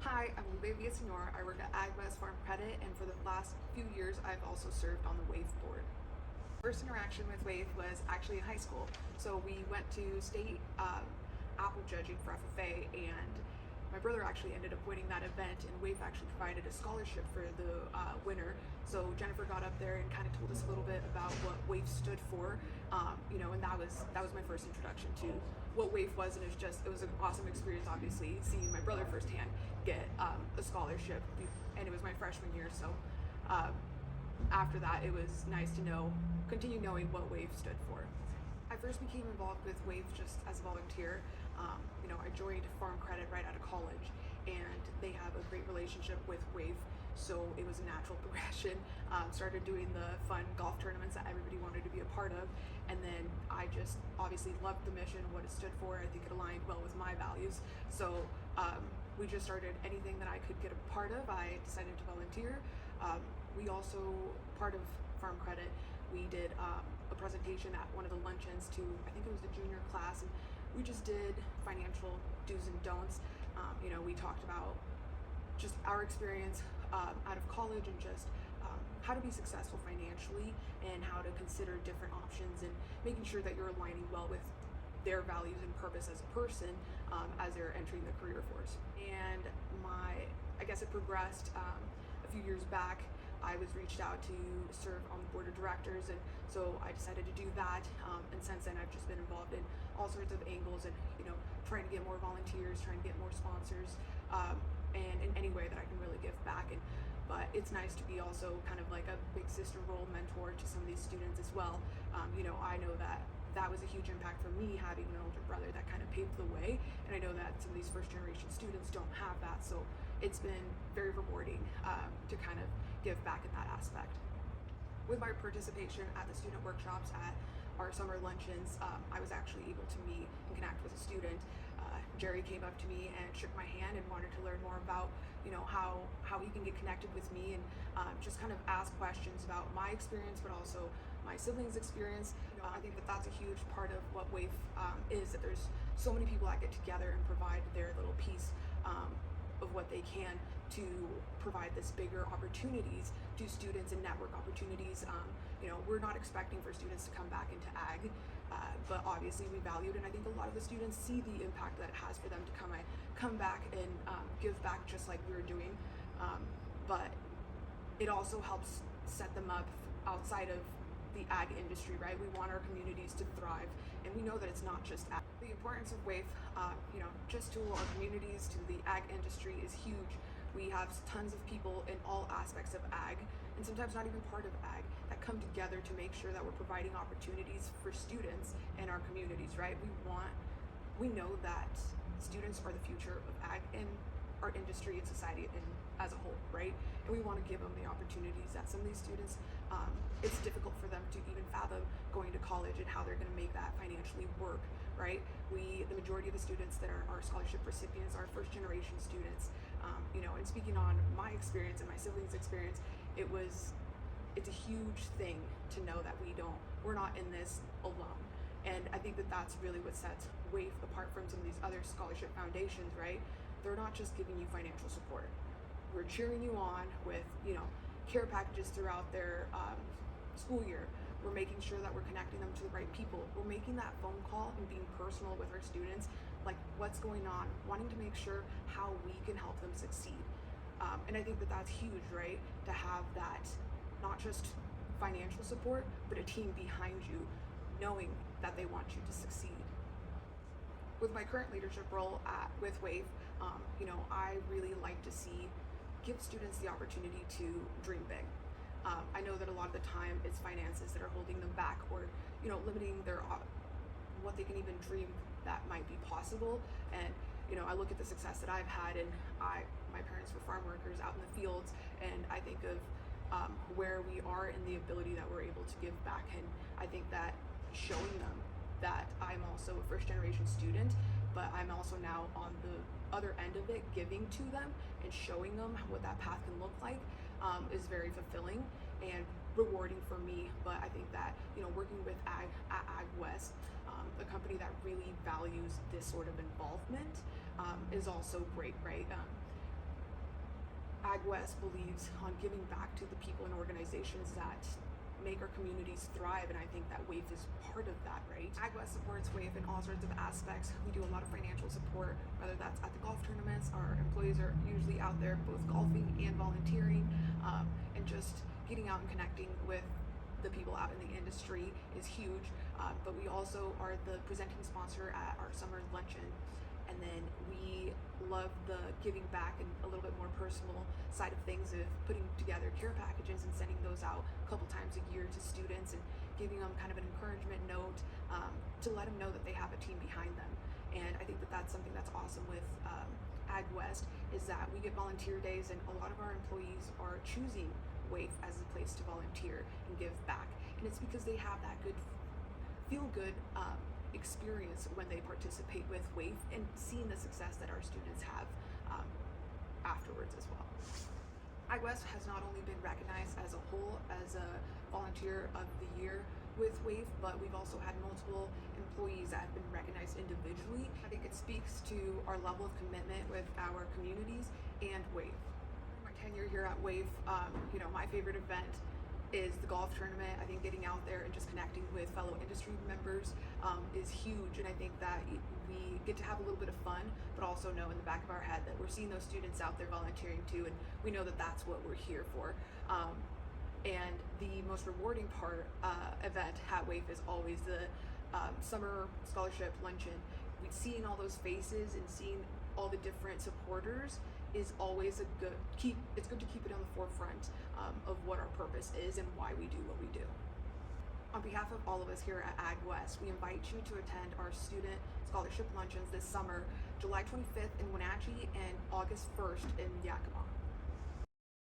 Hi, I'm Lupe Villasenor. I work at AgWest Farm Credit, and for the last few years, I've also served on the WAEF board. First interaction with WAEF was actually in high school. So we went to state apple judging for FFA, and my brother actually ended up winning that event, and WAEF actually provided a scholarship for the winner. So Jennifer got up there and kind of told us a little bit about what WAEF stood for, and that was my first introduction to what WAEF was, and it was an awesome experience. Obviously, seeing my brother firsthand get a scholarship, and it was my freshman year. So after that, it was nice to continue knowing what WAEF stood for. I first became involved with WAEF just as a volunteer. I joined Farm Credit right out of college, and they have a great relationship with WAEF, so it was a natural progression. Started doing the fun golf tournaments that everybody wanted to be a part of, and then I just obviously loved the mission, what it stood for. I think it aligned well with my values, so we just started anything that I could get a part of. I decided to volunteer. We also, part of Farm Credit, we did a presentation at one of the luncheons to, I think it was the junior class, and we just did financial do's and don'ts. We talked about just our experience out of college, and just how to be successful financially, and how to consider different options, and making sure that you're aligning well with their values and purpose as a person as they're entering the career force. And I guess it progressed a few years back. I was reached out to serve on the board of directors, and so I decided to do that. And since then, I've just been involved in all sorts of angles, and trying to get more volunteers, trying to get more sponsors, and in any way that I can really give back. But it's nice to be also kind of like a big sister role mentor to some of these students as well. I know that was a huge impact for me, having an older brother that kind of paved the way, and I know that some of these first generation students don't have that, so it's been very rewarding to kind of give back in that aspect. With my participation at the student workshops, at our summer luncheons, I was actually able to meet and connect with a student. Jerry came up to me and shook my hand and wanted to learn more about how he can get connected with me, and just kind of ask questions about my experience, but also my siblings' experience. I think that that's a huge part of what WAEF is, that there's so many people that get together and provide their little piece of what they can to provide this bigger opportunities to students and network opportunities. We're not expecting for students to come back into ag, but obviously we value it, and I think a lot of the students see the impact that it has for them to come back and give back just like we were doing. But it also helps set them up outside of the ag industry, right? We want our communities to thrive, and we know that it's not just ag. The importance of WAEF, just to our communities, to the ag industry, is huge. We have tons of people in all aspects of ag, and sometimes not even part of ag, that come together to make sure that we're providing opportunities for students in our communities, right? We know that students are the future of ag and our industry and society as a whole, right? And we want to give them the opportunities that some of these students, it's difficult for them to even fathom going to college and how they're going to make that financially work, right? The majority of the students that are our scholarship recipients are first generation students, and speaking on my experience and my siblings' experience, it's a huge thing to know that we're not in this alone. And I think that that's really what sets WAEF apart from some of these other scholarship foundations, right? They're not just giving you financial support. We're cheering you on with, care packages throughout their school year. We're making sure that we're connecting them to the right people. We're making that phone call and being personal with our students, like what's going on, wanting to make sure how we can help them succeed. And I think that that's huge, right? To have that, not just financial support, but a team behind you, knowing that they want you to succeed. With my current leadership role with WAEF, I really like to give students the opportunity to dream big. I know that a lot of the time it's finances that are holding them back, or limiting what they can even dream that might be possible. And I look at the success that I've had, and my parents were farm workers out in the fields, and I think of where we are and the ability that we're able to give back. And I think that showing them that I'm also a first generation student, but I'm also now on the other end of it, giving to them and showing them what that path can look like, is very fulfilling and rewarding for me. But I think that working with AgWest, a company that really values this sort of involvement, is also great, right? AgWest believes on giving back to the people and organizations that make our communities thrive, and I think that WAEF is part of that, right? AgWest supports WAEF in all sorts of aspects. We do a lot of financial support, whether that's at the golf tournaments. Our employees are usually out there both golfing and volunteering, and just getting out and connecting with the people out in the industry is huge. But we also are the presenting sponsor at our summer luncheon. And then we love the giving back and a little bit more personal side of things of putting together care packages and sending those out a couple times a year to students and giving them kind of an encouragement note to let them know that they have a team behind them. And I think that that's something that's awesome with AgWest, is that we get volunteer days, and a lot of our employees are choosing WAEF as a place to volunteer and give back. And it's because they have that good, feel good experience when they participate with WAEF and seeing the success that our students have afterwards as well. AgWest has not only been recognized as a whole as a volunteer of the year with WAEF, but we've also had multiple employees that have been recognized individually. I think it speaks to our level of commitment with our communities and WAEF. My tenure here at WAEF, my favorite event is the golf tournament. I think getting out there and just connecting with fellow industry members is huge, and I think that we get to have a little bit of fun, but also know in the back of our head that we're seeing those students out there volunteering too, and we know that that's what we're here for. And the most rewarding event at WAEF is always the summer scholarship luncheon. Seeing all those faces and seeing all the different supporters is always it's good to keep it on the forefront of what our purpose is and why we do what we do. On behalf of all of us here at AgWest, we invite you to attend our student scholarship luncheons this summer, July 25th in Wenatchee and August 1st in Yakima.